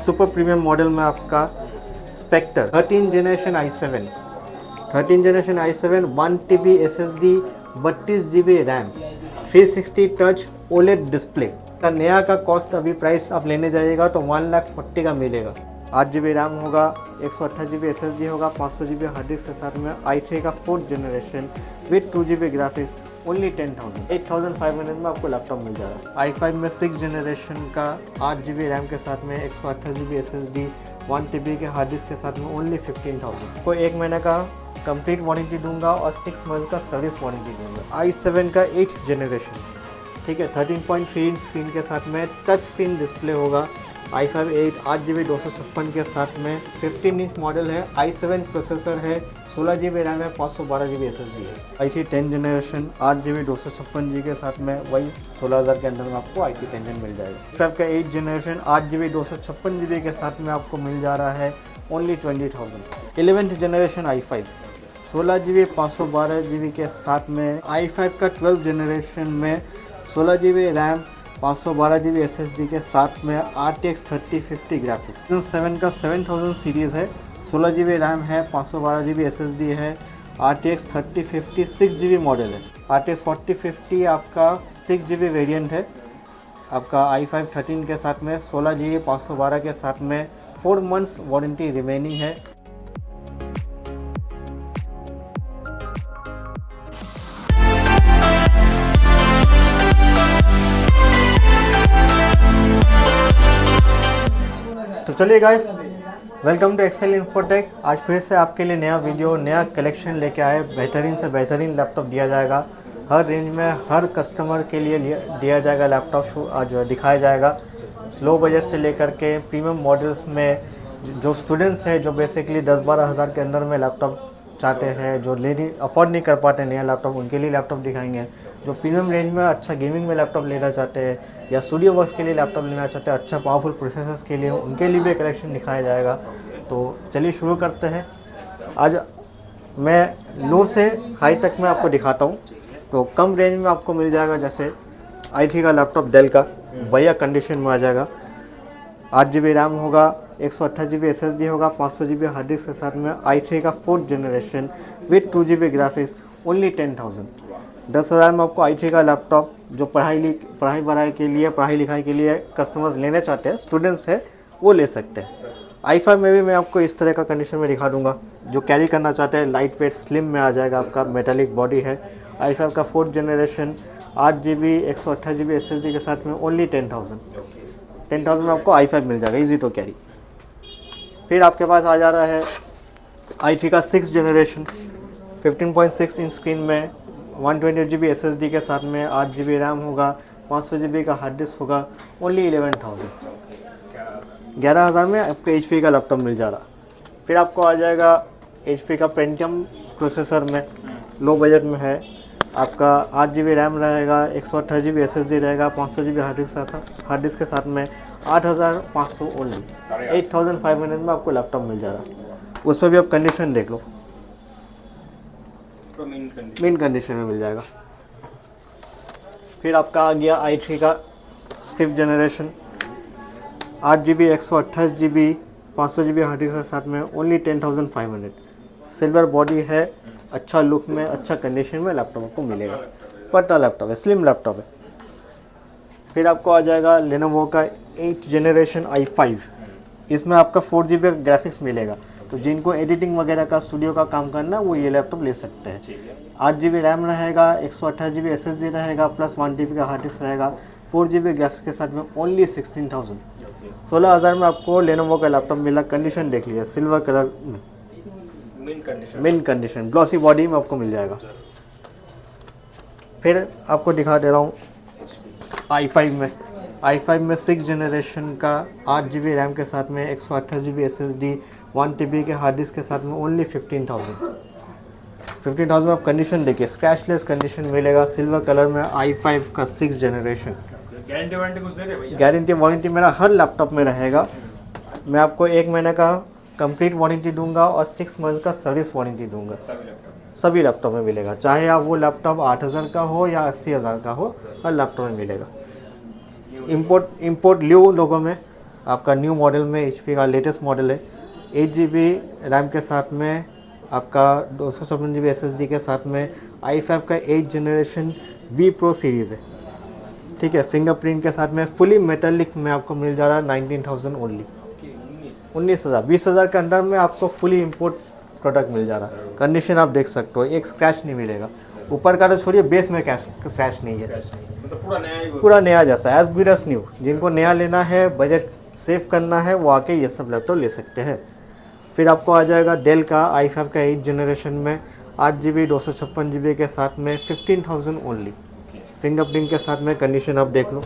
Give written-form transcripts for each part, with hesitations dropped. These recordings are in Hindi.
सुपर प्रीमियम मॉडल में आपका Spectre 13 generation i7, 13 generation i7 1 TB SSD 32 GB RAM 360 touch OLED display का नया का कॉस्ट अभी प्राइस आप लेने जाइएगा तो 1,40,000 का मिलेगा। 8 GB रैम होगा, 128 GB SSD होगा, 500 GB हार्ड डिस्क के साथ में i3 का 4th generation with 2 GB graphics only 10,000 8,500 में आपको लैपटॉप मिल जाएगा। i5 में 6 जनरेशन का 8 GB रैम के साथ में 128 GB SSD 1 TB के हार्ड डिस्क के साथ में ओनली 15,000 को 1 महीने का कंप्लीट वारंटी दूंगा और 6 मंथ का सर्विस वारंटी दूंगा। i7 का 8th जनरेशन, ठीक है, 13.3 इंच स्क्रीन के साथ में टच स्क्रीन डिस्प्ले होगा। i5 8 GB 256 के साथ में 15 इंच मॉडल है, i7 प्रोसेसर है, 16 GB रैम है, 512 GB SSD है। i3 10 जनरेशन 8 GB 256 के साथ में वही 16,000 के अंदर में आपको i3 10 मिल जाएगा। i5 का 8 जनरेशन 8 GB 256 के साथ में आपको मिल जा रहा है only 20,000। 11th generation i5 16 GB 512 GB के साथ में i5 का 12 जनरेशन में 16 GB रैम 512 GB SSD के साथ में RTX 3050 ग्राफिक्स। 7 का 7000 सीरीज़ है, 16 GB रैम है, 512 GB SSD है, RTX 3050 6 GB मॉडल है। RTX 4050 आपका 6 GB वेरिएंट है आपका i5 13 के साथ में 16 GB 512 के साथ में 4 मंथ्स वारंटी रिमेनिंग है। तो चलिए guys, welcome to Excel Infotech. आज फिर से आपके लिए नया वीडियो, नया कलेक्शन लेके आए। बेहतरीन से बेहतरीन लैपटॉप दिया जाएगा, हर रेंज में हर कस्टमर के लिए दिया जाएगा लैपटॉप आज दिखाया जाएगा। लो बजट से लेकर के प्रीमियम मॉडल्स में जो स्टूडेंट्स हैं जो बेसिकली 10-12 हज़ार के अंदर में लैपटॉप चाहते हैं, जो अफोर्ड नहीं कर पाते नया लैपटॉप, उनके लिए लैपटॉप दिखाएंगे। जो प्रीमियम रेंज में अच्छा गेमिंग में लैपटॉप लेना चाहते हैं या स्टूडियो वर्क्स के लिए लैपटॉप लेना चाहते हैं, अच्छा पावरफुल प्रोसेसर्स के लिए, उनके लिए भी कलेक्शन दिखाया जाएगा। तो चलिए शुरू करते हैं। आज मैं लो से हाई तक में आपको दिखाता हूँ। तो कम रेंज में आपको मिल जाएगा, जैसे i3 का लैपटॉप डेल का बढ़िया कंडीशन में आ जाएगा। 8 GB रैम होगा, 128 GB SSD होगा, 500 GB हार्ड डिस्क के साथ में i3 का 4th generation with 2 GB graphics only 10,000। 10,000 में आपको i3 का लैपटॉप जो पढ़ाई लिखाई के लिए कस्टमर्स लेने चाहते हैं, स्टूडेंट्स है, वो ले सकते हैं। i5 में भी मैं आपको इस तरह का कंडीशन में दिखा दूंगा। जो कैरी करना चाहते हैं, लाइट वेट स्लिम में आ जाएगा, आपका मेटालिक बॉडी है। i5 का 4th generation 8 GB 128 GB SSD के साथ में ओनली 10,000 में आपको i5 मिल जाएगा, इजी टू कैरी। फिर आपके पास आ जा रहा है i3 का 6th जनरेशन 15.6 इंच स्क्रीन में 128 GB SSD के साथ में 8 GB रैम होगा, 500 GB का हार्ड डिस्क होगा, ओनली 11,000 में आपको HP का लैपटॉप मिल जा रहा। फिर आपको आ जाएगा HP का पेंटियम प्रोसेसर में, लो बजट में है, आपका 8 GB रैम रहेगा, 128 GB SSD रहेगा, 500 GB हार्ड डिस्क के साथ में 8,500 ओनली 8,500 में आपको लैपटॉप मिल जा रहा। उस पर भी आप कंडीशन देख लो, मेन कंडीशन में मिल जाएगा। फिर आपका आ गया i3 का 5th generation 8 GB 128 GB 500 GB hard disk के साथ में ओनली 10,500। सिल्वर बॉडी है, अच्छा लुक में, अच्छा कंडीशन में लैपटॉप आपको मिलेगा। पतला लैपटॉप है, स्लिम लैपटॉप है। फिर आपको आ जाएगा लेनोवो का 8th जनरेशन i5। इसमें आपका 4 GB ग्राफिक्स मिलेगा, तो जिनको एडिटिंग वगैरह का, स्टूडियो का काम करना, वो ये लैपटॉप ले सकते हैं। 8 GB रैम रहेगा, 128 GB SSD रहेगा, प्लस 1 TB का हार्ड डिस्क रहेगा, 4 GB ग्राफिक्स के साथ में ओनली 16,000 16,000 में आपको लेनोवो का लैपटॉप मिला। कंडीशन देख लीजिए, सिल्वर कलर में, मिन कंडीशन, ग्लॉसी बॉडी में आपको मिल जाएगा। फिर आपको दिखा दे रहा हूँ i5 में 6 जनरेशन का 8 GB रैम के साथ में 128 GB SSD 1 TB के हार्ड डिस्क के साथ में ओनली 15,000 में आप कंडीशन देखिए, स्क्रैचलेस कंडीशन मिलेगा, सिल्वर कलर में i5 का 6 जनरेशन। गारंटी वारंटी कुछ दे रहे भैया? गारंटी वारंटी मेरा हर लैपटॉप में रहेगा। मैं आपको 1 महीने का कंप्लीट वारंटी दूंगा और 6 मंथ का सर्विस वारंटी दूंगा। सभी लैपटॉप में मिलेगा, चाहे आप वो लैपटॉप 8,000 का हो या 80,000 का हो, हर लैपटॉप में मिलेगा। इंपोर्ट ल्यू लोगों में आपका न्यू मॉडल में HP का लेटेस्ट मॉडल है। 8 GB रैम के साथ में आपका 256 GB SSD के साथ में i5 का 8 जनरेशन V Pro सीरीज़ है, ठीक है। फिंगरप्रिंट के साथ में फुली मेटालिक में आपको मिल जा रहा है 19,000 ओनली, 19,000, 20,000 के अंदर में आपको फुली इम्पोर्ट प्रोडक्ट मिल जा रहा है। कंडीशन आप देख सकते हो, एक स्क्रैच नहीं मिलेगा। ऊपर का तो छोड़िए, बेस में स्क्रैच नहीं है, मतलब पूरा नया ही पूरा नया जैसा, एज गुड एज न्यू। जिनको नया लेना है, बजट सेव करना है, वो आके ये सब लैपटॉप ले सकते हैं। फिर आपको आ जाएगा डेल का i5 का 8 जनरेशन में 8 GB 256 GB के साथ में 15,000 ओनली, फिंगरप्रिंट के साथ में। कंडीशन आप देख लो,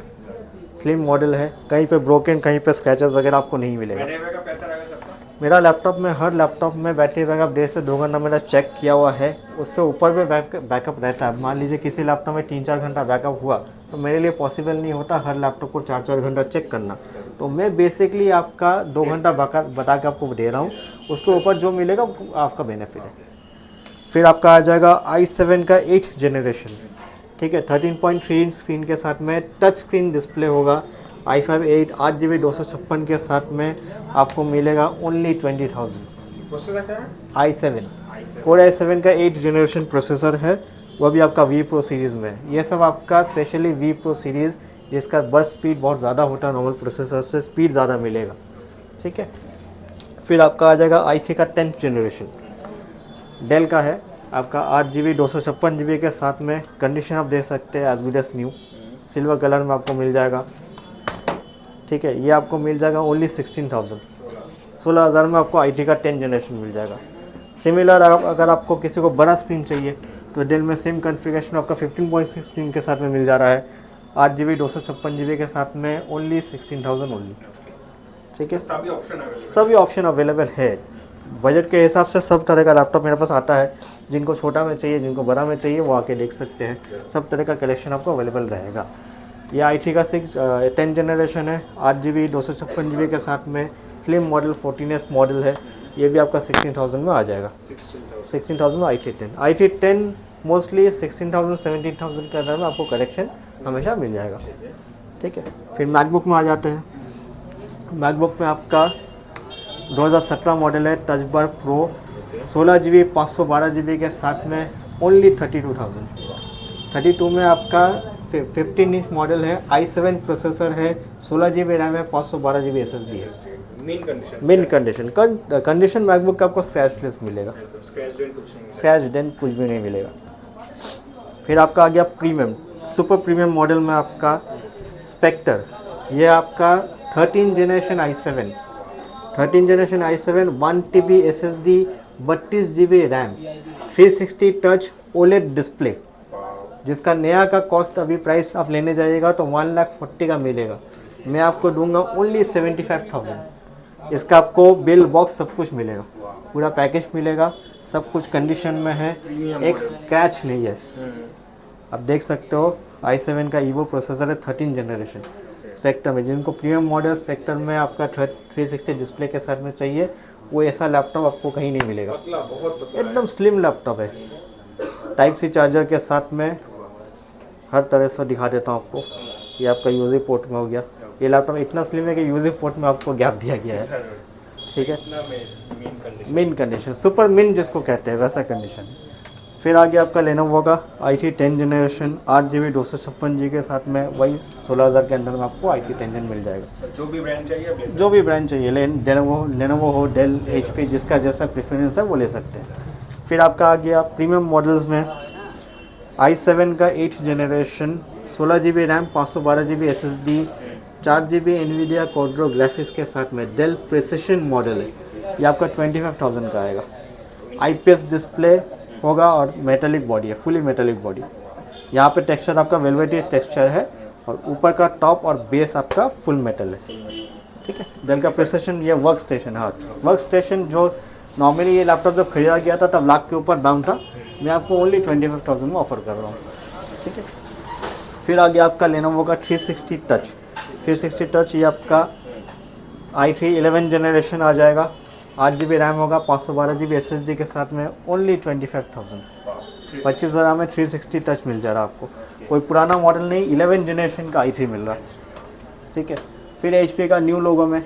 स्लिम मॉडल है, कहीं पे ब्रोकन, कहीं पे स्क्रैचेस वगैरह आपको नहीं मिलेगा। बैटरी बैकअप कैसा रहेगा सबका? मेरा लैपटॉप में, हर लैपटॉप में बैटरी बैकअप 1.5 से 2 घंटा मेरा चेक किया हुआ है, उससे ऊपर भी बैकअप रहता है। मान लीजिए किसी लैपटॉप में 3-4 घंटा बैकअप हुआ तो मेरे लिए पॉसिबल नहीं होता हर लैपटॉप को 4-4 घंटा चेक करना, तो मैं बेसिकली आपका 2 घंटा बता के आपको दे रहा हूँ, उसके ऊपर जो मिलेगा वो आपका बेनिफिट है। फिर आपका आ जाएगा i7 का 8 जनरेशन, ठीक है, 13.3 इंच स्क्रीन के साथ में टच स्क्रीन डिस्प्ले होगा। i5 8 GB 256 के साथ में आपको मिलेगा ओनली 20,000। प्रोसेसर क्या है? i7 कोर i7 का 8 जनरेशन प्रोसेसर है, वो भी आपका V Pro सीरीज़ में है। ये सब आपका स्पेशली V Pro सीरीज़, जिसका बस स्पीड बहुत ज़्यादा होता है, नॉर्मल प्रोसेसर से स्पीड ज़्यादा मिलेगा, ठीक है। फिर आपका आ जाएगा i3 का 10th जनरेशन, डेल का है, आपका 8 GB 256 GB के साथ में। कंडीशन आप देख सकते हैं, as good as new, silver colour में आपको मिल जाएगा, ठीक है। ये आपको मिल जाएगा ओनली 16,000, 16,000 में आपको i3 का 10 जनरेशन मिल जाएगा। सिमिलर अगर आपको किसी को बड़ा स्क्रीन चाहिए तो डेल में सेम कॉन्फ़िगरेशन आपका 15.6 स्क्रीन के साथ में मिल जा रहा है, 8 GB 256 GB के साथ में ओनली 16,000 ओनली, ठीक है। सभी ऑप्शन अवेलेबल है। बजट के हिसाब से सब तरह का लैपटॉप मेरे पास आता है, जिनको छोटा में चाहिए, जिनको बड़ा में चाहिए, वो आके देख सकते हैं। सब तरह का कलेक्शन आपको अवेलेबल रहेगा। ये i3 का 10 जनरेशन है, 8 GB 256 GB के साथ में, स्लिम मॉडल 14S मॉडल है। ये भी आपका 16,000 में आ जाएगा, 16,000 में i3 10 मोस्टली 16,000 17,000 के अंदर में आपको कलेक्शन हमेशा मिल जाएगा, ठीक है। फिर मैकबुक में आ जाते हैं। मैकबुक में आपका 2017 मॉडल है, touch bar pro, 16 GB 512 GB के साथ में ओनली 32,000। 32 में आपका 15 इंच मॉडल है, i7 प्रोसेसर है, 16 GB रैम है, 512 GB SSD है। मेन कंडीशन मैकबुक का आपको स्क्रैचलेस मिलेगा, स्क्रैच डेंट कुछ भी नहीं मिलेगा। फिर आपका आ गया प्रीमियम, सुपर प्रीमियम मॉडल में आपका स्पेक्टर, ये आपका 13 generation i7, 1 TB SSD, 32 GB RAM, 360 touch OLED display, जिसका नया का कॉस्ट अभी प्राइस आप लेने जाइएगा तो 1,40,000 का मिलेगा, मैं आपको दूंगा ओनली 75,000। इसका आपको बिल बॉक्स सब कुछ मिलेगा, पूरा पैकेज मिलेगा, सब कुछ कंडीशन में है, एक स्क्रैच नहीं है। आप देख सकते हो i7 का ईवो प्रोसेसर है, 13 जनरेशन स्पेक्टर में। जिनको प्रीमियम मॉडल स्पेक्टर में आपका 360 डिस्प्ले के साथ में चाहिए, वो ऐसा लैपटॉप आपको कहीं नहीं मिलेगा, एकदम स्लिम लैपटॉप है। टाइप सी चार्जर के साथ में, हर तरह से दिखा देता हूँ आपको। ये आपका यूजी पोर्ट में हो गया, ये लैपटॉप इतना स्लिम है कि यूजी पोर्ट में आपको गैप दिया गया है, ठीक है। मेन कंडीशन, सुपर मिन जिसको कहते हैं वैसा कंडीशन। फिर आ गया आपका लेनोवो का i3 10 जनरेशन, 8 GB 256 GB के साथ में, वही 16,000 के अंदर में आपको i3 10 मिल जाएगा। जो भी ब्रांड चाहिए लेनोवो हो, डेल, HP, जिसका जैसा प्रेफरेंस है वो ले सकते हैं। फिर आपका आ गया प्रीमियम मॉडल्स में i7 का 8 generation, 16 GB RAM, 512 GB SSD, 4 GB NVIDIA Quadro graphics के साथ में, डेल प्रिसिशन मॉडल है। ये आपका 25,000 का आएगा। IPS डिस्प्ले होगा और मेटालिक बॉडी है, फुली मेटालिक बॉडी। यहाँ पे टेक्सचर आपका वेलवेटी टेक्सचर है और ऊपर का टॉप और बेस आपका फुल मेटल है, ठीक है। डेल का प्रिसिशन, ये वर्क स्टेशन है। वर्क स्टेशन जो नॉर्मली ये लैपटॉप जब खरीदा गया था तब लाख के ऊपर दाम था, मैं आपको ओनली 25,000 में ऑफर कर रहा हूँ, ठीक है। फिर आ गया आपका लेनोवो का 360 टच, ये आपका i3 11 जनरेशन आ जाएगा, 8 GB रैम होगा, 512 GB SSD के साथ में, ओनली 25,000। 25,000 में 360 टच मिल जा रहा है आपको, कोई पुराना मॉडल नहीं, 11 जनरेशन का i3 मिल रहा है, ठीक है। फिर HP का न्यू लोगो में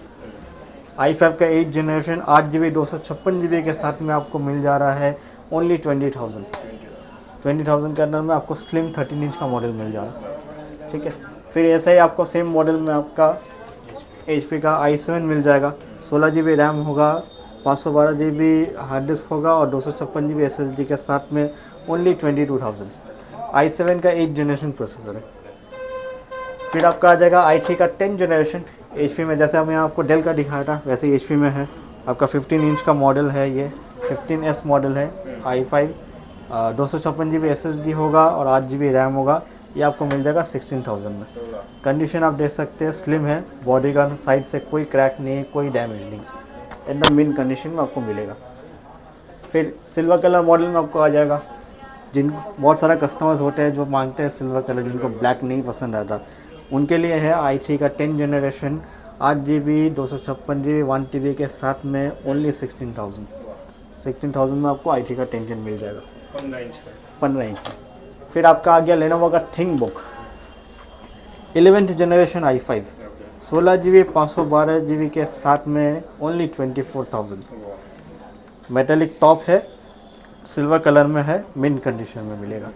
i5 का 8 जनरेशन 8GB 256GB के साथ में आपको मिल जा रहा है ओनली 20,000 के अंदर में आपको स्लिम 13 इंच का मॉडल मिल जा रहा है। ठीक है, फिर ऐसा ही आपको सेम मॉडल में आपका HP का i7 मिल जाएगा। 16GB रैम होगा, 512GB हार्ड डिस्क होगा और 256GB SSD के साथ में ओनली 22,000। i7 का 8 जनरेशन प्रोसेसर है। फिर आपका आ जाएगा i3 का 10 जनरेशन HP में, जैसे मैं आपको डेल का दिखाया था वैसे ही HP में है। आपका 15 इंच का मॉडल है, ये 15S मॉडल है i5। 256GB SSD होगा और 8GB रैम होगा। ये आपको मिल जाएगा 16,000 में। कंडीशन आप देख सकते हैं, स्लिम है, बॉडी का साइड से कोई क्रैक नहीं है, कोई डैमेज नहीं, एकदम मिन कंडीशन में आपको मिलेगा। फिर सिल्वर कलर मॉडल में आपको आ जाएगा। जिनको बहुत सारा कस्टमर्स होते हैं जो मांगते हैं सिल्वर कलर, जिनको ब्लैक नहीं पसंद आता, उनके लिए है i3 का 10 जनरेशन 8GB 256GB 1TB के साथ में ओनली 16,000 में आपको i3 का 10 मिल जाएगा 15 इंच में। फिर आपका आ गया लेनोवो का ThinkBook 11th generation i5 16GB 512GB के साथ में ओनली 24,000। मेटेलिक टॉप है, सिल्वर कलर में है, मिंट कंडीशन में मिलेगा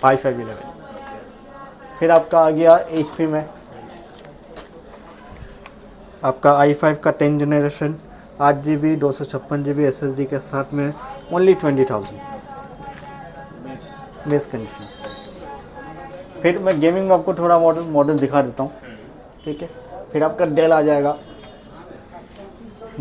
i5 11। फिर आपका आ गया HP में आपका i5 का 10 जनरेशन 8GB 256GB SSD के साथ में ओनली 20,000 बेस कंडीशन। फिर मैं गेमिंग में आपको थोड़ा मॉडल दिखा देता हूँ। ठीक है, फिर आपका डेल आ जाएगा।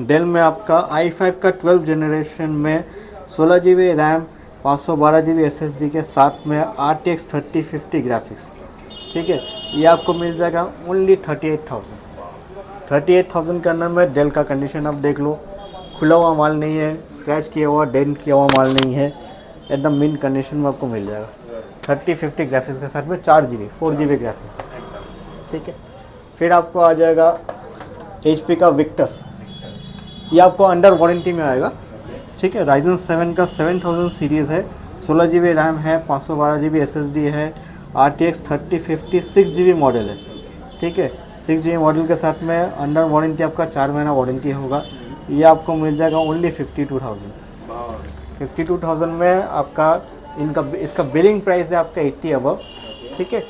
डेल में आपका i5 का 12 जनरेशन में 16GB रैम 512GB SSD के साथ में RTX 3050 ग्राफिक्स। ठीक है, ये आपको मिल जाएगा ओनली 38,000 के अंदर में। डेल का कंडीशन आप देख लो, खुला हुआ माल नहीं है, स्क्रैच किया हुआ डेंट किया हुआ माल नहीं है, एकदम मिन कंडीशन में आपको मिल जाएगा 3050 ग्राफिक्स के साथ में 4GB ग्राफिक्स। ठीक है, फिर आपको आ जाएगा HP का विक्टस, ये आपको अंडर वारंटी में आएगा। ठीक है, Ryzen 7 का 7000 सीरीज़ है, 16GB रैम है, 512GB SSD है, RTX 3050 6GB मॉडल है। ठीक है, 6GB मॉडल के साथ में अंडर वारंटी आपका 4 महीना वारंटी होगा। ये आपको मिल जाएगा ओनली 52,000 में। आपका इसका बिलिंग प्राइस है आपका 80 अबव। ठीक है,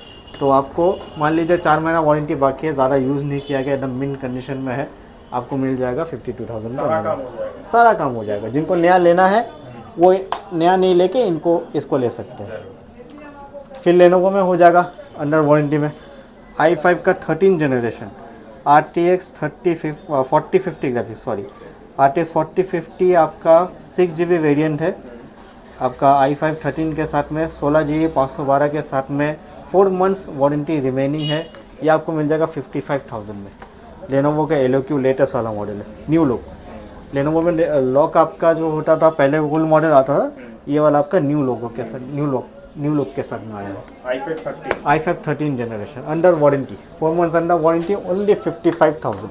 तो आपको मान लीजिए 4 महीना वारंटी बाकी है, ज़्यादा यूज़ नहीं किया गया, एकदम मिन कंडीशन में है, आपको मिल जाएगा 52,000 का। सारा काम हो जाएगा। जिनको नया लेना है वो नया नहीं लेके इसको ले सकते हैं। फिर लेनोवो में हो जाएगा अंडर वारंटी में i5 का 13 जनरेशन RTX 4050 ग्राफिक्स, RTX 4050 आपका 6GB वेरिएंट है। आपका i5 13 के साथ में 16GB 512 के साथ में 4 मंथ्स वारंटी रिमेनिंग है। ये आपको मिल जाएगा 55,000 में। लेनोवो का एलोक्यू लेटेस्ट वाला मॉडल है, न्यू लुक। लेनोवो में लॉक आपका जो होता था पहले ओल्ड मॉडल आता था, ये वाला आपका न्यू लोगो के साथ न्यू लुक के साथ में आया है। i5 13 generation under warranty 4 months under warranty only 55,000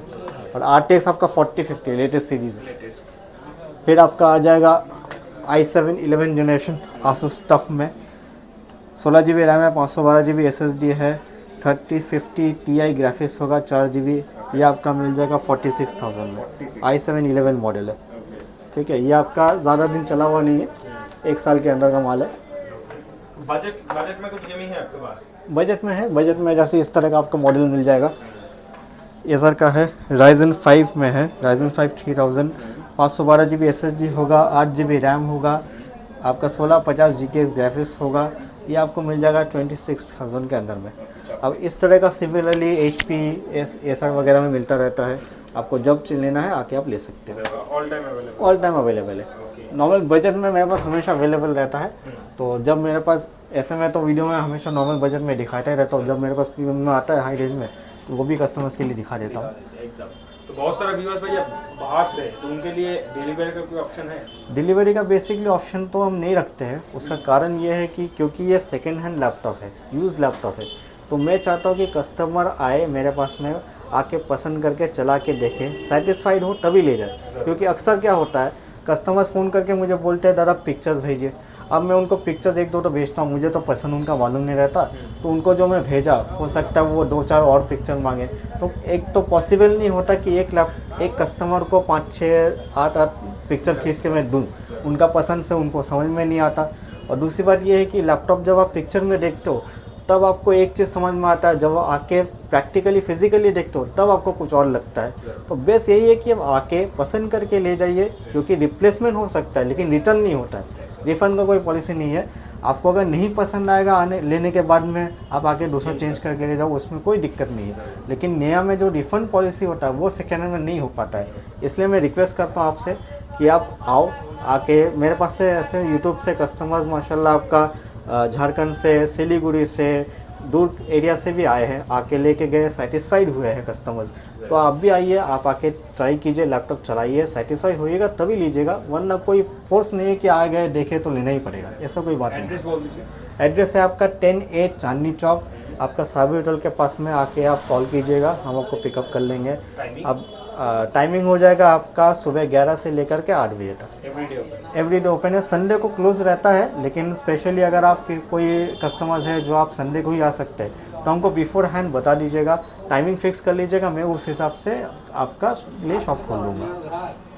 और RTX आपका 4050 लेटेस्ट सीरीज है। फिर आपका आ जाएगा i7 11 जनरेशन Asus टफ में 16GB रैम है, 512GB SSD है, 3050 Ti ग्राफिक्स होगा, 4GB। ये आपका मिल जाएगा 46,000 में। i7 11 मॉडल है। ठीक है, ये आपका ज़्यादा दिन चला हुआ नहीं है, 1 साल के अंदर का माल है। बजट में कुछ गेमिंग है आपके पास? बजट में जैसे इस तरह का आपको मॉडल मिल जाएगा। एसर का है, Ryzen 5 में है, Ryzen 5 3000 512GB SSD होगा, 8GB रैम होगा, आपका 1650 GTX ग्राफिक्स होगा। ये आपको मिल जाएगा 26,000 के अंदर में। अब इस तरह का सिमिलरली HP एसर वगैरह में मिलता रहता है, आपको जब लेना है आके आप ले सकते हैं। ऑल टाइम अवेलेबल है। नॉर्मल बजट में मेरे पास हमेशा अवेलेबल रहता है, तो जब मेरे पास ऐसे में तो वीडियो में हमेशा नॉर्मल बजट में दिखाता ही रहता हूँ, जब मेरे पास प्रीमियम में आता है हाई रेंज में तो वो भी कस्टमर्स के लिए दिखा देता हूँ। तो बहुत सारे व्यूअर्स भैया बाहर से, तो उनके लिए डिलीवरी का कोई ऑप्शन है? डिलीवरी का बेसिकली ऑप्शन तो हम नहीं रखते हैं। उसका कारण ये है कि क्योंकि ये सेकेंड हैंड लैपटॉप है, यूज़ लैपटॉप है, तो मैं चाहता हूँ कि कस्टमर आए मेरे पास में, आके पसंद करके चला के देखे, सेटिस्फाइड हो तभी ले जाए। क्योंकि अक्सर क्या होता है, कस्टमर्स फ़ोन करके मुझे बोलते हैं दादा पिक्चर्स भेजिए। अब मैं उनको पिक्चर्स एक दो तो भेजता हूँ, मुझे तो पसंद उनका मालूम नहीं रहता, तो उनको जो मैं भेजा हो सकता है वो 2-4 और पिक्चर मांगे, तो एक तो पॉसिबल नहीं होता कि एक कस्टमर को 5-6-8 पिक्चर खींच के मैं दूँ, उनका पसंद से उनको समझ में नहीं आता। और दूसरी बात ये है कि लैपटॉप जब आप पिक्चर में देखते हो तब आपको एक चीज़ समझ में आता है, जब आके प्रैक्टिकली फिजिकली देखते हो तब आपको कुछ और लगता है। तो बेस यही है कि अब आके पसंद करके ले जाइए, क्योंकि रिप्लेसमेंट हो सकता है लेकिन रिटर्न नहीं होता है, रिफ़ंड का कोई पॉलिसी नहीं है। आपको अगर नहीं पसंद आएगा आने लेने के बाद में आप आके दूसरा चेंज करके ले जाओ, उसमें कोई दिक्कत नहीं है। लेकिन नया में जो रिफ़ंड पॉलिसी होता है वो सेकेंड हैंड में नहीं हो पाता है। इसलिए मैं रिक्वेस्ट करता हूँ आपसे कि आप आओ, आके मेरे पास से ऐसे यूट्यूब से कस्टमर्स माशाल्लाह आपका झारखंड से, सिलीगुड़ी से, दूर एरिया से भी आए हैं, आके लेके गए, सेटिस्फाइड हुए हैं कस्टमर्स। तो आप भी आइए, आप आके ट्राई कीजिए, लैपटॉप चलाइए, सेटिस्फाई होइएगा तभी लीजिएगा, वरना कोई फोर्स नहीं है कि आ गए देखे तो लेना ही पड़ेगा, ऐसा कोई बात नहीं। एड्रेस बोल दीजिए। एड्रेस है आपका 10A चांदनी चौक, आपका साबिर होटल के पास में आके आप कॉल कीजिएगा, हम आपको पिकअप कर लेंगे। अब टाइमिंग हो जाएगा आपका सुबह 11 से लेकर के 8 बजे तक। एवरीडे ओपन है, संडे को क्लोज रहता है, लेकिन स्पेशली अगर आपके कोई कस्टमर्स हैं जो आप संडे को ही आ सकते हैं तो हमको बिफोर हैंड बता दीजिएगा, टाइमिंग फिक्स कर लीजिएगा, मैं उस हिसाब से आपका लिए शॉप खोल लूँगा।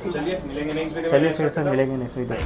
चलिए मिलेंगे नेक्स्ट वीडियो। चलिए फिर से मिलेंगे नेक्स्ट वीडियो।